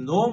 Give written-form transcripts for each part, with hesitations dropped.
9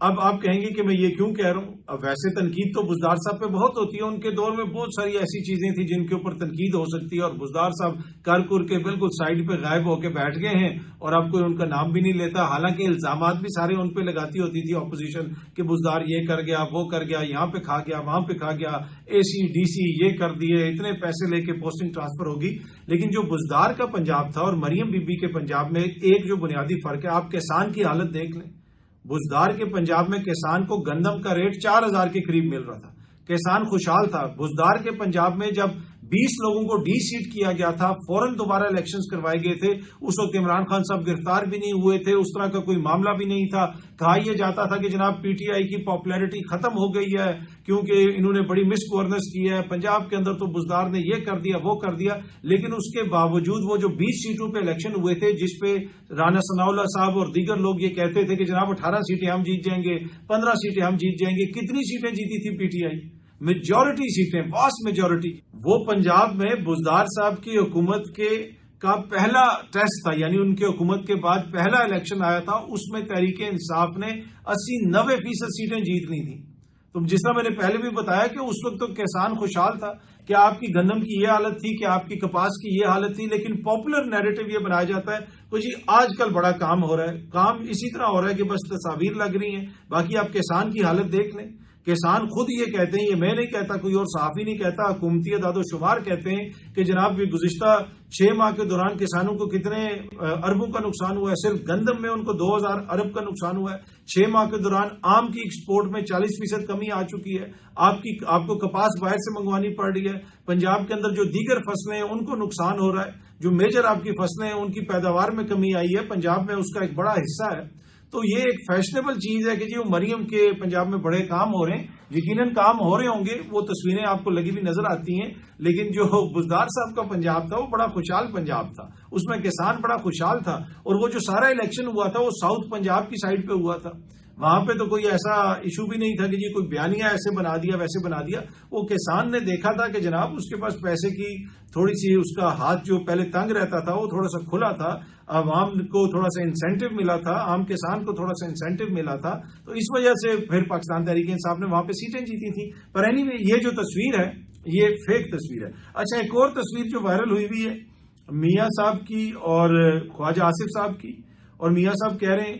اب آپ کہیں گے کہ میں یہ کیوں کہہ رہا ہوں؟ اب ویسے تنقید تو بزدار صاحب پہ بہت ہوتی ہے، ان کے دور میں بہت ساری ایسی چیزیں تھیں جن کے اوپر تنقید ہو سکتی ہے، اور بزدار صاحب کر کے بالکل سائڈ پہ غائب ہو کے بیٹھ گئے ہیں، اور اب کوئی ان کا نام بھی نہیں لیتا، حالانکہ الزامات بھی سارے ان پہ لگاتی ہوتی تھی اپوزیشن کہ بزدار یہ کر گیا، وہ کر گیا، یہاں پہ کھا گیا، وہاں پہ کھا گیا، اے سی ڈی سی یہ کر دیے، اتنے پیسے لے کے پوسٹنگ ٹرانسفر ہوگی۔ لیکن جو بزدار کا پنجاب تھا اور مریم بی بی کے پنجاب میں ایک جو بنیادی فرق ہے، آپ کسان کی حالت دیکھ لیں۔ بزدار کے پنجاب میں کسان کو گندم کا ریٹ 4000 کے قریب مل رہا تھا، کسان خوشحال تھا۔ بزدار کے پنجاب میں جب 20 لوگوں کو ڈی سیٹ کیا گیا تھا، فوراً دوبارہ الیکشنز کروائے گئے تھے، اس وقت عمران خان صاحب گرفتار بھی نہیں ہوئے تھے، اس طرح کا کوئی معاملہ بھی نہیں تھا۔ کہا یہ جاتا تھا کہ جناب پی ٹی آئی کی پاپولیرٹی ختم ہو گئی ہے کیونکہ انہوں نے بڑی مس گورننس کی ہے پنجاب کے اندر، تو بزدار نے یہ کر دیا وہ کر دیا۔ لیکن اس کے باوجود وہ جو 20 سیٹوں پہ الیکشن ہوئے تھے، جس پہ رانا ثناء اللہ صاحب اور دیگر لوگ یہ کہتے تھے کہ جناب 18 سیٹیں ہم جیت جائیں گے، 15 سیٹیں ہم جیت جائیں گے، کتنی سیٹیں جیتی تھی پی ٹی آئی؟ میجورٹی سیٹیں، واسٹ میجورٹی۔ وہ پنجاب میں بزدار صاحب کی حکومت کا پہلا ٹیسٹ تھا، یعنی ان کی حکومت کے بعد پہلا الیکشن آیا تھا، اس میں تحریک انصاف نے 80-90% سیٹیں جیت لی تھیں۔ تو جس طرح میں نے پہلے بھی بتایا کہ اس وقت تو کسان خوشحال تھا کہ آپ کی گندم کی یہ حالت تھی، کہ آپ کی کپاس کی یہ حالت تھی، لیکن پاپولر نیریٹو یہ بنایا جاتا ہے کہ جی آج کل بڑا کام ہو رہا ہے، کام اسی طرح ہو رہا ہے کہ بس تصاویر لگ رہی ہیں، باقی آپ کسان کی حالت دیکھ لیں۔ کسان خود یہ کہتے ہیں، یہ میں نہیں کہتا، کوئی اور صحافی نہیں کہتا، حکومتی اعداد و شمار کہتے ہیں کہ جناب یہ گزشتہ 6 ماہ کے دوران کسانوں کو کتنے اربوں کا نقصان ہوا ہے، صرف گندم میں ان کو 2000 ارب کا نقصان ہوا ہے۔ 6 ماہ کے دوران آم کی ایکسپورٹ میں 40% کمی آ چکی ہے، آپ کو کپاس باہر سے منگوانی پڑ رہی ہے، پنجاب کے اندر جو دیگر فصلیں ہیں ان کو نقصان ہو رہا ہے، جو میجر آپ کی فصلیں ہیں ان کی پیداوار میں کمی آئی ہے، پنجاب میں اس کا ایک بڑا حصہ ہے۔ تو یہ ایک فیشنیبل چیز ہے کہ جی وہ مریم کے پنجاب میں بڑے کام ہو رہے ہیں، یقیناً کام ہو رہے ہوں گے، وہ تصویریں آپ کو لگی بھی نظر آتی ہیں، لیکن جو بزدار صاحب کا پنجاب تھا وہ بڑا خوشحال پنجاب تھا، اس میں کسان بڑا خوشحال تھا، اور وہ جو سارا الیکشن ہوا تھا وہ ساؤتھ پنجاب کی سائڈ پہ ہوا تھا، وہاں پہ تو کوئی ایسا ایشو بھی نہیں تھا کہ جی کوئی بیانیہ ایسے بنا دیا ویسے بنا دیا۔ وہ کسان نے دیکھا تھا کہ جناب اس کے پاس پیسے کی تھوڑی سی، اس کا ہاتھ جو پہلے تنگ رہتا تھا وہ تھوڑا سا کھلا تھا، عوام کو تھوڑا سا انسینٹو ملا تھا، عام کسان کو تھوڑا سا انسینٹو ملا تھا، تو اس وجہ سے پھر پاکستان تحریک انصاف نے وہاں پہ سیٹیں جیتی تھیں۔ پر اینی وے یہ جو تصویر ہے یہ فیک تصویر ہے۔ اچھا، ایک اور تصویر جو وائرل ہوئی ہوئی ہے میاں صاحب کی اور خواجہ آصف صاحب کی، اور میاں صاحب کہہ رہے ہیں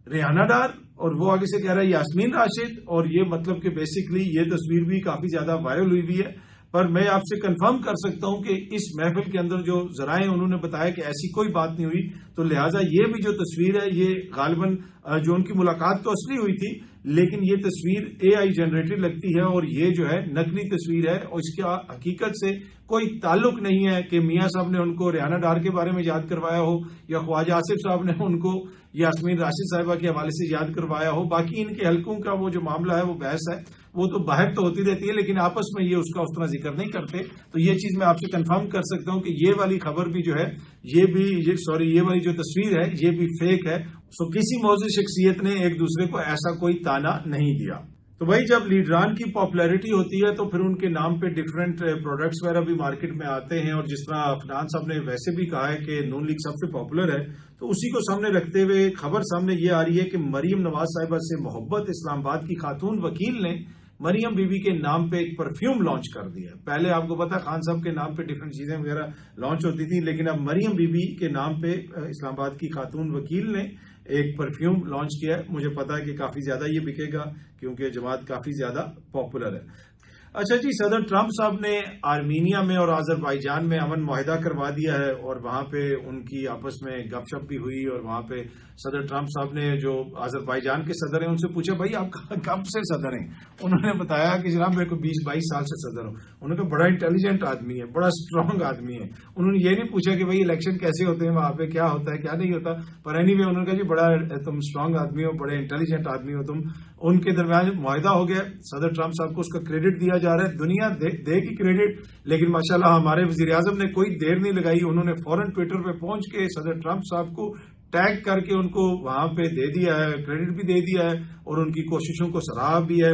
ریحانہ ڈار، اور وہ آگے سے کہہ رہا ہے یاسمین راشد، اور یہ مطلب کہ بیسکلی یہ تصویر بھی کافی زیادہ وائرل ہوئی ہوئی ہے۔ پر میں آپ سے کنفرم کر سکتا ہوں کہ اس محفل کے اندر جو ذرائع انہوں نے بتایا کہ ایسی کوئی بات نہیں ہوئی، تو لہٰذا یہ بھی جو تصویر ہے یہ غالباً جو ان کی ملاقات تو اصلی ہوئی تھی، لیکن یہ تصویر اے آئی جنریٹڈ لگتی ہے، اور یہ جو ہے نقلی تصویر ہے، اور اس کا حقیقت سے کوئی تعلق نہیں ہے کہ میاں صاحب نے ان کو ریحانہ ڈار کے بارے میں یاد کروایا ہو، یا خواجہ آصف صاحب نے ان کو یاسمین راشد صاحبہ کے حوالے سے یاد کروایا ہو۔ باقی ان کے حلقوں کا وہ جو معاملہ ہے وہ بحث ہے، وہ تو باہر تو ہوتی رہتی ہے، لیکن آپس میں یہ اس کا اس طرح ذکر نہیں کرتے۔ تو یہ چیز میں آپ سے کنفرم کر سکتا ہوں کہ یہ والی خبر بھی جو ہے یہ والی جو تصویر ہے یہ بھی فیک ہے۔ سو کسی موضوع شخصیت نے ایک دوسرے کو ایسا کوئی تانا نہیں دیا۔ تو بھائی جب لیڈران کی پاپولیرٹی ہوتی ہے تو پھر ان کے نام پہ ڈیفرنٹ پروڈکٹس وغیرہ بھی مارکیٹ میں آتے ہیں، اور جس طرح عدنان صاحب نے ویسے بھی کہا ہے کہ نون لیگ سب سے پاپولر ہے، تو اسی کو سامنے رکھتے ہوئے خبر سامنے یہ آ رہی ہے کہ مریم نواز صاحبہ سے محبت اسلام آباد کی خاتون وکیل نے مریم بی بی کے نام پہ ایک پرفیوم لانچ کر دیا۔ پہلے آپ کو پتا خان صاحب کے نام پہ ڈفرینٹ چیزیں وغیرہ لانچ ہوتی تھی، لیکن اب مریم بی بی کے نام پہ اسلام آباد کی خاتون وکیل نے ایک پرفیوم لانچ کیا ہے۔ مجھے پتا ہے کہ کافی زیادہ یہ بکے گا کیونکہ جماعت کافی زیادہ پاپولر ہے۔ اچھا جی، صدر ٹرمپ صاحب نے آرمینیا میں اور آذربائیجان میں امن معاہدہ کروا دیا ہے، اور وہاں پہ ان کی آپس میں گپ شپ بھی ہوئی، اور وہاں پہ صدر ٹرمپ صاحب نے جو آذربائیجان کے صدر ہیں ان سے پوچھا بھائی آپ کب سے صدر ہیں؟ انہوں نے بتایا کہ جناب میرے کو 20-22 سال سے صدر ہوں۔ انہوں نے کہا بڑا انٹیلیجنٹ آدمی ہے، بڑا اسٹرانگ آدمی ہے۔ انہوں نے یہ نہیں پوچھا کہ بھائی الیکشن کیسے ہوتے ہیں وہاں پہ، کیا ہوتا ہے کیا نہیں ہوتا، پر اینی وے انہوں نے کہا جی بڑا تم اسٹرانگ آدمی ہو، بڑے انٹیلیجنٹ آدمی ہو تم۔ ان کے درمیان معاہدہ ہو گیا، صدر ٹرمپ صاحب کو اس کا کریڈٹ دیا جا رہا ہے، دنیا دے گی کریڈٹ، لیکن ماشاءاللہ ہمارے وزیر اعظم نے کوئی دیر نہیں لگائی، انہوں نے فوراً ٹویٹر پہ پہنچ کے صدر ٹرمپ صاحب کو ٹیگ کر کے ان کو وہاں پہ دے دیا ہے، کریڈٹ بھی دے دیا ہے، اور ان کی کوششوں کو سراہا بھی ہے۔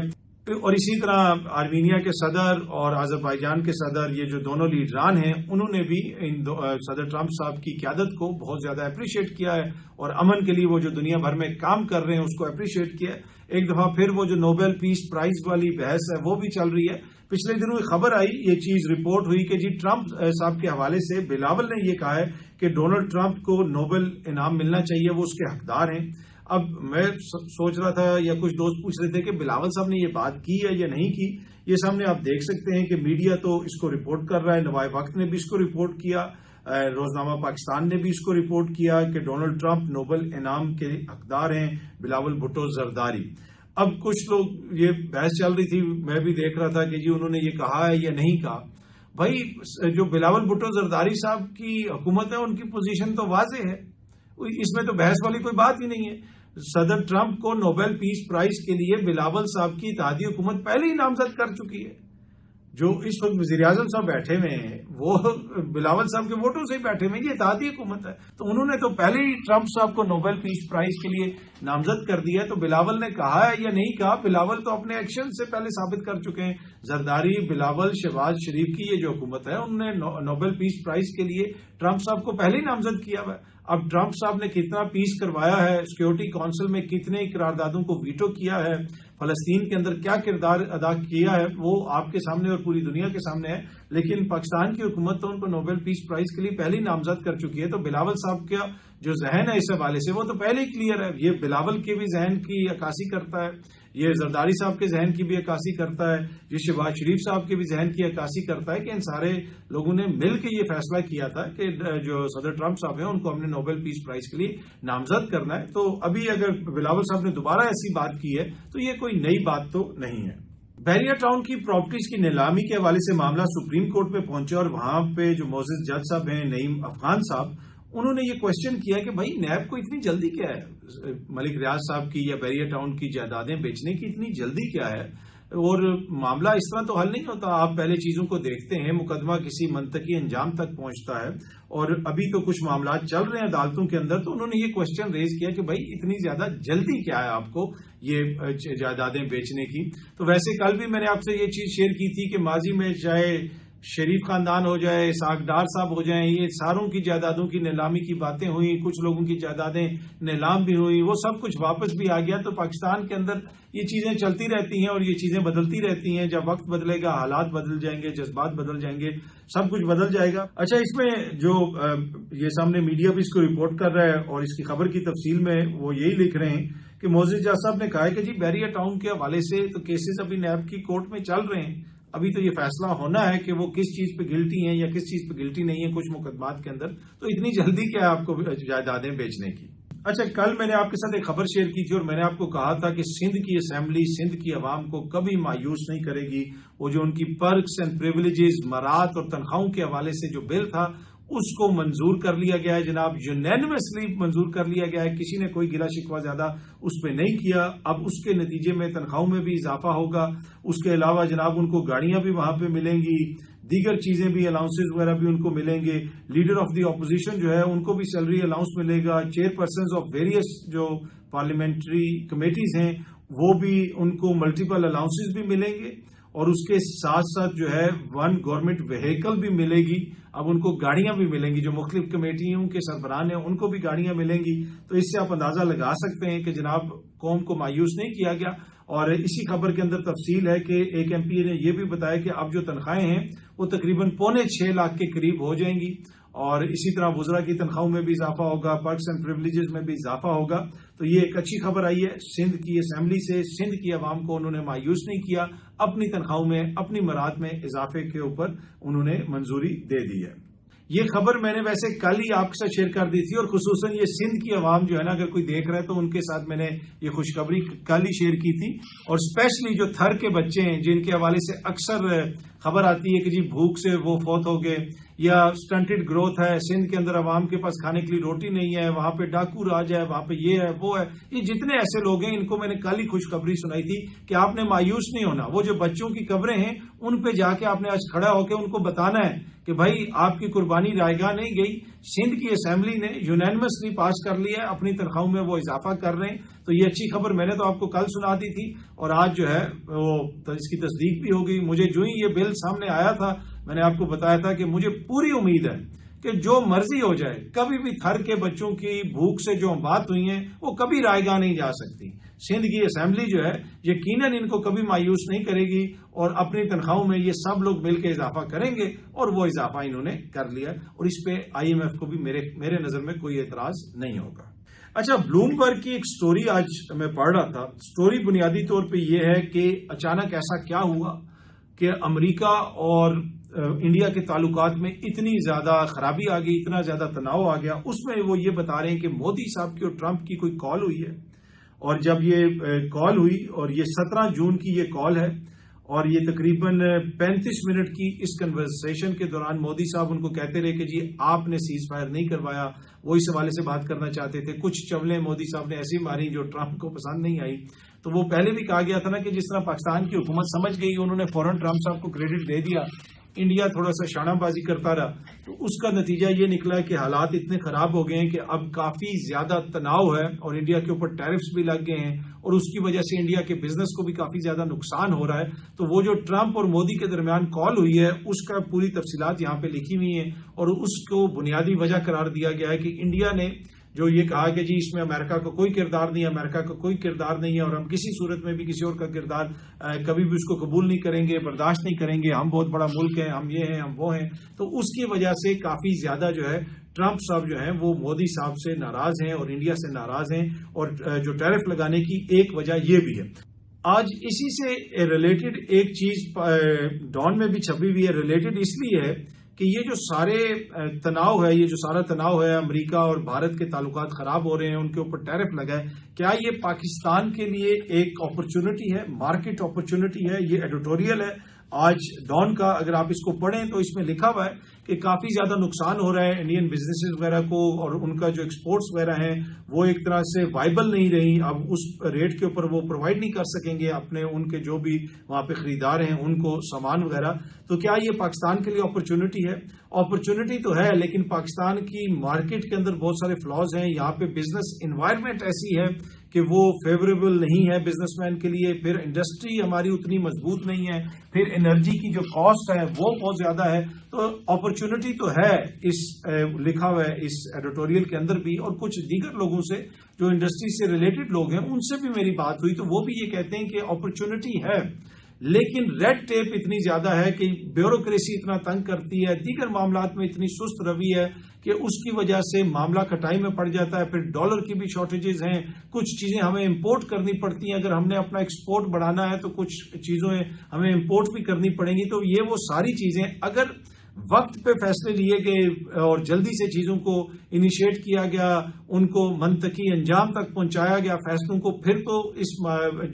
اور اسی طرح آرمینیا کے صدر اور آذربائیجان کے صدر، یہ جو دونوں لیڈران ہیں، انہوں نے بھی صدر ٹرمپ صاحب کی قیادت کو بہت زیادہ اپریشیٹ کیا ہے، اور امن کے لیے وہ جو دنیا بھر میں کام کر رہے ہیں اس کو اپریشیٹ کیا ہے۔ ایک دفعہ پھر وہ جو نوبل پیس پرائز والی بحث ہے وہ بھی چل رہی ہے. پچھلے دنوں خبر آئی، یہ چیز رپورٹ ہوئی کہ جی ٹرمپ صاحب کے حوالے سے بلاول نے یہ کہا ہے کہ ڈونلڈ ٹرمپ کو نوبل انعام ملنا چاہیے، وہ اس کے حقدار ہیں. اب میں سوچ رہا تھا یا کچھ دوست پوچھ رہے تھے کہ بلاول صاحب نے یہ بات کی ہے یا نہیں کی. یہ سامنے آپ دیکھ سکتے ہیں کہ میڈیا تو اس کو رپورٹ کر رہا ہے، نوائے وقت نے بھی اس کو رپورٹ کیا، روزنامہ پاکستان نے بھی اس کو رپورٹ کیا کہ ڈونلڈ ٹرمپ نوبل انعام کے حقدار ہیں، بلاول بھٹو زرداری. اب کچھ لوگ یہ بحث چل رہی تھی، میں بھی دیکھ رہا تھا کہ جی انہوں نے یہ کہا ہے یا نہیں کہا. بھائی جو بلاول بھٹو زرداری صاحب کی حکومت ہے ان کی پوزیشن تو واضح ہے، اس میں تو بحث والی کوئی بات ہی نہیں ہے. صدر ٹرمپ کو نوبل پیس پرائز کے لیے بلاول صاحب کی اتحادی حکومت پہلے ہی نامزد کر چکی ہے. جو اس وقت وزیر اعظم صاحب بیٹھے ہوئے ہیں وہ بلاول صاحب کے ووٹوں سے ہی بیٹھے ہوئے ہیں، یہ اتحادی حکومت ہے. تو انہوں نے تو پہلے ہی ٹرمپ صاحب کو نوبل پیس پرائز کے لیے نامزد کر دیا. تو بلاول نے کہا ہے یا نہیں کہا، بلاول تو اپنے ایکشن سے پہلے ثابت کر چکے ہیں. زرداری، بلاول، شہباز شریف کی یہ جو حکومت ہے انہوں نے نوبل پیس پرائز کے لیے ٹرمپ صاحب کو پہلے ہی نامزد کیا ہوا ہے. اب ٹرمپ صاحب نے کتنا پیس کروایا ہے، سیکورٹی کونسل میں کتنے قراردادوں کو ویٹو کیا ہے، فلسطین کے اندر کیا کردار ادا کیا ہے، وہ آپ کے سامنے اور پوری دنیا کے سامنے ہے. لیکن پاکستان کی حکومت تو ان کو نوبل پیس پرائز کے لیے پہلے ہی نامزد کر چکی ہے. تو بلاول صاحب کا جو ذہن ہے اس حوالے سے وہ تو پہلے ہی کلیئر ہے. یہ بلاول کے بھی ذہن کی عکاسی کرتا ہے، یہ زرداری صاحب کے ذہن کی بھی عکاسی کرتا ہے، یہ شہباز شریف صاحب کے بھی ذہن کی عکاسی کرتا ہے کہ ان سارے لوگوں نے مل کے یہ فیصلہ کیا تھا کہ جو صدر ٹرمپ صاحب ہیں ان کو ہم نے نوبل پیس پرائز کے لیے نامزد کرنا ہے. تو ابھی اگر بلاول صاحب نے دوبارہ ایسی بات کی ہے تو یہ کوئی نئی بات تو نہیں ہے. بحریہ ٹاؤن کی پراپرٹیز کی نیلامی کے حوالے سے معاملہ سپریم کورٹ میں پہنچا اور وہاں پہ جو معزز جج صاحب ہیں نعیم افغان صاحب، انہوں نے یہ کوشچن کیا کہ بھائی نیب کو اتنی جلدی کیا ہے، ملک ریاض صاحب کی یا بحریہ ٹاؤن کی جائیدادیں بیچنے کی اتنی جلدی کیا ہے، اور معاملہ اس طرح تو حل نہیں ہوتا. آپ پہلے چیزوں کو دیکھتے ہیں، مقدمہ کسی منطقی انجام تک پہنچتا ہے، اور ابھی تو کچھ معاملات چل رہے ہیں عدالتوں کے اندر. تو انہوں نے یہ کوشچن ریز کیا کہ بھائی اتنی زیادہ جلدی کیا ہے آپ کو یہ جائیدادیں بیچنے کی. تو ویسے کل بھی میں نے آپ سے یہ چیز شیئر کی تھی کہ ماضی میں چاہے شریف خاندان ہو جائے، اسحاق ڈار صاحب ہو جائیں، یہ ساروں کی جائیدادوں کی نیلامی کی باتیں ہوئی، کچھ لوگوں کی جائیدادیں نیلام بھی ہوئی، وہ سب کچھ واپس بھی آ گیا. تو پاکستان کے اندر یہ چیزیں چلتی رہتی ہیں اور یہ چیزیں بدلتی رہتی ہیں. جب وقت بدلے گا حالات بدل جائیں گے، جذبات بدل جائیں گے، سب کچھ بدل جائے گا. اچھا، اس میں جو یہ سامنے میڈیا بھی اس کو رپورٹ کر رہا ہے اور اس کی خبر کی تفصیل میں وہ یہی لکھ رہے ہیں کہ معزز جج صاحب نے کہا ہے کہ جی بحریہ ٹاؤن کے حوالے سے تو کیسز ابھی نیب کی کورٹ میں چل رہے ہیں، ابھی تو یہ فیصلہ ہونا ہے کہ وہ کس چیز پہ گلٹی ہیں یا کس چیز پہ گلٹی نہیں ہے کچھ مقدمات کے اندر. تو اتنی جلدی کیا ہے آپ کو جائیدادیں بیچنے کی. اچھا، کل میں نے آپ کے ساتھ ایک خبر شیئر کی تھی اور میں نے آپ کو کہا تھا کہ سندھ کی اسمبلی سندھ کی عوام کو کبھی مایوس نہیں کرے گی. وہ جو ان کی پرکس اینڈ پریویلیجز، مرات اور تنخواہوں کے حوالے سے جو بل تھا اس کو منظور کر لیا گیا ہے جناب، یونینیمسلی منظور کر لیا گیا ہے، کسی نے کوئی گلا شکوہ زیادہ اس پہ نہیں کیا. اب اس کے نتیجے میں تنخواہوں میں بھی اضافہ ہوگا. اس کے علاوہ جناب ان کو گاڑیاں بھی وہاں پہ ملیں گی، دیگر چیزیں بھی، الاؤنسز وغیرہ بھی ان کو ملیں گے. لیڈر آف دی اپوزیشن جو ہے ان کو بھی سیلری الاؤنس ملے گا. چیئر پرسنز آف ویریس جو پارلیمنٹری کمیٹیز ہیں وہ بھی ان کو ملٹیپل الاؤنسز بھی ملیں گے، اور اس کے ساتھ ساتھ جو ہے ون گورنمنٹ وہیکل بھی ملے گی. اب ان کو گاڑیاں بھی ملیں گی، جو مختلف کمیٹیوں کے سربراہ ہیں ان کو بھی گاڑیاں ملیں گی. تو اس سے آپ اندازہ لگا سکتے ہیں کہ جناب قوم کو مایوس نہیں کیا گیا. اور اسی خبر کے اندر تفصیل ہے کہ ایک ایم پی نے یہ بھی بتایا کہ اب جو تنخواہیں ہیں وہ تقریباً 6.25 لاکھ کے قریب ہو جائیں گی، اور اسی طرح وزراء کی تنخواہوں میں بھی اضافہ ہوگا، پرکس اینڈ پریویلیجز میں بھی اضافہ ہوگا. تو یہ ایک اچھی خبر آئی ہے سندھ کی اسمبلی سے. سندھ کی عوام کو انہوں نے مایوس نہیں کیا، اپنی تنخواہوں میں، اپنی مراد میں اضافے کے اوپر انہوں نے منظوری دے دی ہے. یہ خبر میں نے ویسے کل ہی آپ کے ساتھ شیئر کر دی تھی، اور خصوصاً یہ سندھ کی عوام جو ہے نا، اگر کوئی دیکھ رہا ہے تو ان کے ساتھ میں نے یہ خوشخبری کل ہی شیئر کی تھی. اور اسپیشلی جو تھر کے بچے ہیں جن کے حوالے سے اکثر خبر آتی ہے کہ جی بھوک سے وہ فوت ہو گئے، یا سٹنٹڈ گروتھ ہے، سندھ کے اندر عوام کے پاس کھانے کے لیے روٹی نہیں ہے، وہاں پہ ڈاکو راج ہے، وہاں پہ یہ ہے وہ ہے، یہ جتنے ایسے لوگ ہیں ان کو میں نے کل ہی خوشخبری سنائی تھی کہ آپ نے مایوس نہیں ہونا. وہ جو بچوں کی قبریں ہیں ان پہ جا کے آپ نے آج کھڑا ہو کے ان کو بتانا ہے کہ بھائی آپ کی قربانی رائے گاہ نہیں گئی. سندھ کی اسمبلی نے یونینیمسلی پاس کر لیا ہے، اپنی تنخواہوں میں وہ اضافہ کر رہے ہیں. تو یہ اچھی خبر میں نے تو آپ کو کل سنا دی تھی، اور آج جو ہے وہ اس کی تصدیق بھی ہو گئی. مجھے جو ہی یہ بل سامنے آیا تھا میں نے آپ کو بتایا تھا کہ مجھے پوری امید ہے کہ جو مرضی ہو جائے، کبھی بھی تھر کے بچوں کی بھوک سے جو بات ہوئی ہیں وہ کبھی رائے گاہ نہیں جا سکتی۔ سندھ کی اسمبلی جو ہے یقیناً ان کو کبھی مایوس نہیں کرے گی اور اپنی تنخواہوں میں یہ سب لوگ مل کے اضافہ کریں گے، اور وہ اضافہ انہوں نے کر لیا، اور اس پہ IMF کو بھی میرے نظر میں کوئی اعتراض نہیں ہوگا۔ اچھا، بلومبرگ کی ایک سٹوری آج میں پڑھ رہا تھا۔ سٹوری بنیادی طور پہ یہ ہے کہ اچانک ایسا کیا ہوا کہ امریکہ اور انڈیا کے تعلقات میں اتنی زیادہ خرابی آ گئی، اتنا زیادہ تناؤ آ گیا۔ اس میں وہ یہ بتا رہے ہیں کہ مودی صاحب کی اور ٹرمپ کی کوئی کال ہوئی ہے، اور جب یہ کال ہوئی، اور یہ 17 جون کی یہ کال ہے، اور یہ تقریباً 35 منٹ کی اس کنورسیشن کے دوران مودی صاحب ان کو کہتے رہے کہ جی آپ نے سیز فائر نہیں کروایا، وہ اس حوالے سے بات کرنا چاہتے تھے۔ کچھ چولیں مودی صاحب نے ایسی ماری جو ٹرمپ کو پسند نہیں آئی۔ تو وہ پہلے بھی کہا گیا تھا نا کہ جس طرح پاکستان کی حکومت سمجھ گئی، انہوں نے فوراً ٹرمپ صاحب کو کریڈٹ دے دیا، انڈیا تھوڑا سا شانہ بازی کرتا رہا۔ تو اس کا نتیجہ یہ نکلا کہ حالات اتنے خراب ہو گئے ہیں کہ اب کافی زیادہ تناؤ ہے، اور انڈیا کے اوپر ٹیرفز بھی لگ گئے ہیں، اور اس کی وجہ سے انڈیا کے بزنس کو بھی کافی زیادہ نقصان ہو رہا ہے۔ تو وہ جو ٹرمپ اور مودی کے درمیان کال ہوئی ہے، اس کا پوری تفصیلات یہاں پہ لکھی ہوئی ہیں، اور اس کو بنیادی وجہ قرار دیا گیا ہے کہ انڈیا نے جو یہ کہا کہ جی اس میں امریکہ کا کوئی کردار نہیں ہے، امریکہ کا کوئی کردار نہیں ہے، اور ہم کسی صورت میں بھی کسی اور کا کردار کبھی بھی اس کو قبول نہیں کریں گے، برداشت نہیں کریں گے، ہم بہت بڑا ملک ہے، ہم یہ ہیں، ہم وہ ہیں۔ تو اس کی وجہ سے کافی زیادہ جو ہے ٹرمپ صاحب جو ہیں وہ مودی صاحب سے ناراض ہیں اور انڈیا سے ناراض ہیں، اور جو ٹیرف لگانے کی ایک وجہ یہ بھی ہے۔ آج اسی سے ریلیٹڈ ایک چیز ڈان میں بھی چھپی ہوئی ہے، ریلیٹڈ اس لیے ہے کہ یہ جو سارے تناؤ ہے، یہ جو سارا تناؤ ہے، امریکہ اور بھارت کے تعلقات خراب ہو رہے ہیں، ان کے اوپر ٹیرف لگا ہے، کیا یہ پاکستان کے لیے ایک اپرچونٹی ہے، مارکیٹ اپرچونٹی ہے؟ یہ ایڈیٹوریل ہے آج ڈان کا، اگر آپ اس کو پڑھیں تو اس میں لکھا ہوا ہے کہ کافی زیادہ نقصان ہو رہا ہے انڈین بزنسز وغیرہ کو، اور ان کا جو ایکسپورٹس وغیرہ ہیں وہ ایک طرح سے وائبل نہیں رہی، اب اس ریٹ کے اوپر وہ پرووائڈ نہیں کر سکیں گے اپنے ان کے جو بھی وہاں پہ خریدار ہیں ان کو سامان وغیرہ۔ تو کیا یہ پاکستان کے لیے اپرچونٹی ہے؟ اپرچونٹی تو ہے، لیکن پاکستان کی مارکیٹ کے اندر بہت سارے فلاز ہیں، یہاں پہ بزنس انوائرمنٹ ایسی ہے کہ وہ فیوریبل نہیں ہے بزنس مین کے لیے، پھر انڈسٹری ہماری اتنی مضبوط نہیں ہے، پھر انرجی کی جو کاسٹ ہے وہ بہت زیادہ ہے۔ تو اپرچونٹی تو ہے، اس لکھا ہوا ہے اس ایڈیٹوریل کے اندر بھی، اور کچھ دیگر لوگوں سے جو انڈسٹری سے ریلیٹڈ لوگ ہیں ان سے بھی میری بات ہوئی، تو وہ بھی یہ کہتے ہیں کہ اپرچونٹی ہے، لیکن ریڈ ٹیپ اتنی زیادہ ہے کہ بیوروکریسی اتنا تنگ کرتی ہے، دیگر معاملات میں اتنی سست روی ہے کہ اس کی وجہ سے معاملہ کٹائی میں پڑ جاتا ہے۔ پھر ڈالر کی بھی شارٹیجز ہیں، کچھ چیزیں ہمیں امپورٹ کرنی پڑتی ہیں، اگر ہم نے اپنا ایکسپورٹ بڑھانا ہے تو کچھ چیزیں ہمیں امپورٹ بھی کرنی پڑیں گی۔ تو یہ وہ ساری چیزیں اگر وقت پہ فیصلے لیے گئے اور جلدی سے چیزوں کو انیشیٹ کیا گیا، ان کو منطقی انجام تک پہنچایا گیا فیصلوں کو، پھر تو اس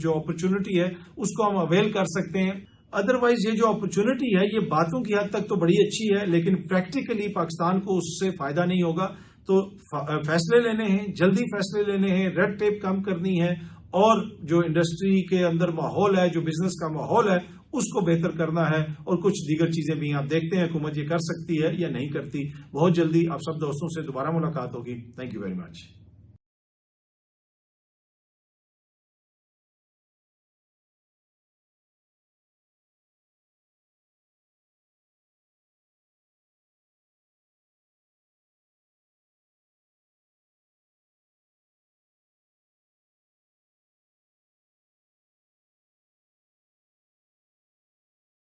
جو اپرچونٹی ہے اس کو ہم اویل کر سکتے ہیں۔ ادروائز یہ جو اپرچونٹی ہے یہ باتوں کی حد تک تو بڑی اچھی ہے، لیکن پریکٹیکلی پاکستان کو اس سے فائدہ نہیں ہوگا۔ تو فیصلے لینے ہیں، جلدی فیصلے لینے ہیں، ریڈ ٹیپ کم کرنی ہے، اور جو انڈسٹری کے اندر ماحول ہے، جو بزنس کا ماحول ہے اس کو بہتر کرنا ہے، اور کچھ دیگر چیزیں بھی آپ دیکھتے ہیں حکومت یہ کر سکتی ہے یا نہیں کرتی۔ بہت جلدی آپ سب دوستوں سے دوبارہ ملاقات ہوگی۔ Thank you very much.